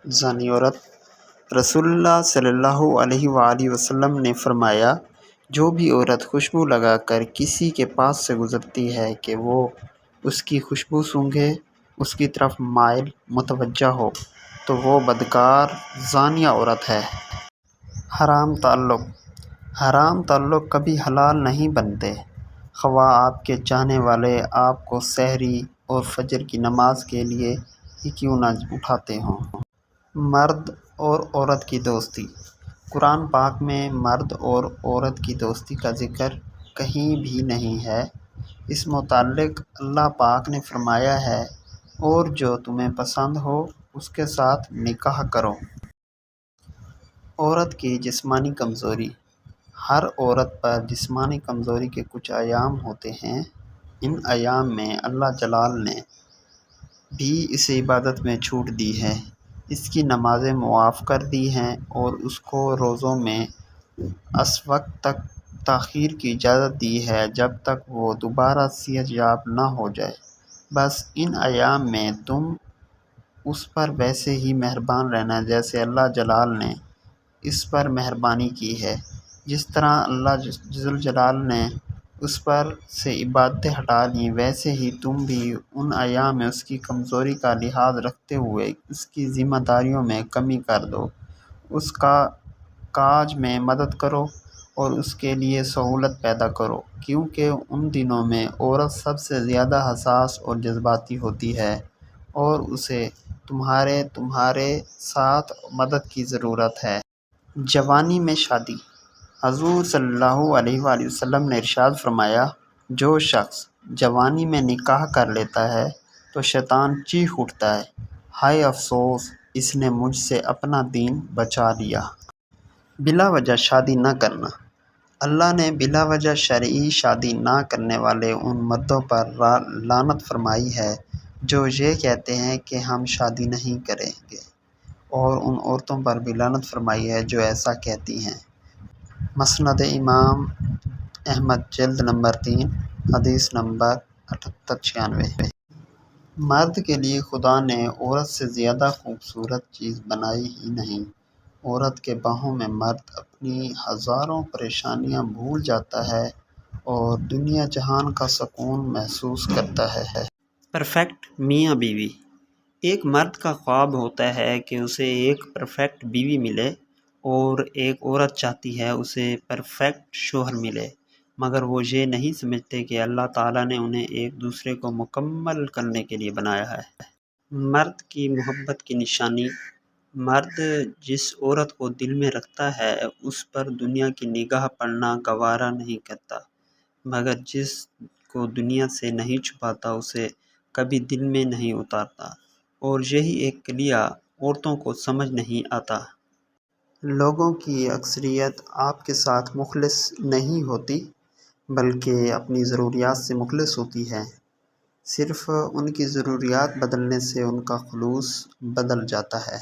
زانی عورت۔ رسول اللہ صلی اللہ علیہ وآلہ وسلم نے فرمایا، جو بھی عورت خوشبو لگا کر کسی کے پاس سے گزرتی ہے کہ وہ اس کی خوشبو سونگھے، اس کی طرف مائل متوجہ ہو، تو وہ بدکار زانیہ عورت ہے۔ حرام تعلق۔ حرام تعلق کبھی حلال نہیں بنتے، خواہ آپ کے چاہنے والے آپ کو سحری اور فجر کی نماز کے لیے ہی کیوں نہ اٹھاتے ہوں۔ مرد اور عورت کی دوستی۔ قرآن پاک میں مرد اور عورت کی دوستی کا ذکر کہیں بھی نہیں ہے۔ اس متعلق اللہ پاک نے فرمایا ہے، اور جو تمہیں پسند ہو اس کے ساتھ نکاح کرو۔ عورت کی جسمانی کمزوری۔ ہر عورت پر جسمانی کمزوری کے کچھ ایام ہوتے ہیں۔ ان ایام میں اللہ جلال نے بھی اسے عبادت میں چھوٹ دی ہے، اس کی نمازیں معاف کر دی ہیں اور اس کو روزوں میں اس وقت تک تاخیر کی اجازت دی ہے جب تک وہ دوبارہ صحت یاب نہ ہو جائے۔ بس ان ایام میں تم اس پر ویسے ہی مہربان رہنا جیسے اللہ جلال نے اس پر مہربانی کی ہے۔ جس طرح اللہ ذوالجلال نے اس پر سے عبادتیں ہٹا لیں، ویسے ہی تم بھی ان ایام میں اس کی کمزوری کا لحاظ رکھتے ہوئے اس کی ذمہ داریوں میں کمی کر دو، اس کا کاج میں مدد کرو اور اس کے لیے سہولت پیدا کرو، کیونکہ ان دنوں میں عورت سب سے زیادہ حساس اور جذباتی ہوتی ہے اور اسے تمہارے ساتھ مدد کی ضرورت ہے۔ جوانی میں شادی۔ حضور صلی اللہ علیہ وآلہ وسلم نے ارشاد فرمایا، جو شخص جوانی میں نکاح کر لیتا ہے تو شیطان چیخ اٹھتا ہے، ہائے افسوس، اس نے مجھ سے اپنا دین بچا لیا۔ بلا وجہ شادی نہ کرنا۔ اللہ نے بلا وجہ شرعی شادی نہ کرنے والے ان مردوں پر لعنت فرمائی ہے جو یہ کہتے ہیں کہ ہم شادی نہیں کریں گے، اور ان عورتوں پر بھی لعنت فرمائی ہے جو ایسا کہتی ہیں۔ مسند امام احمد جلد نمبر 3 حدیث نمبر 7896۔ مرد کے لیے خدا نے عورت سے زیادہ خوبصورت چیز بنائی ہی نہیں۔ عورت کے باہوں میں مرد اپنی ہزاروں پریشانیاں بھول جاتا ہے اور دنیا جہان کا سکون محسوس کرتا ہے۔ پرفیکٹ میاں بیوی۔ ایک مرد کا خواب ہوتا ہے کہ اسے ایک پرفیکٹ بیوی ملے، اور ایک عورت چاہتی ہے اسے پرفیکٹ شوہر ملے، مگر وہ یہ نہیں سمجھتے کہ اللہ تعالیٰ نے انہیں ایک دوسرے کو مکمل کرنے کے لیے بنایا ہے۔ مرد کی محبت کی نشانی۔ مرد جس عورت کو دل میں رکھتا ہے اس پر دنیا کی نگاہ پڑنا گوارا نہیں کرتا، مگر جس کو دنیا سے نہیں چھپاتا اسے کبھی دل میں نہیں اتارتا، اور یہی ایک کلیہ عورتوں کو سمجھ نہیں آتا۔ لوگوں کی اکثریت آپ کے ساتھ مخلص نہیں ہوتی، بلکہ اپنی ضروریات سے مخلص ہوتی ہے۔ صرف ان کی ضروریات بدلنے سے ان کا خلوص بدل جاتا ہے۔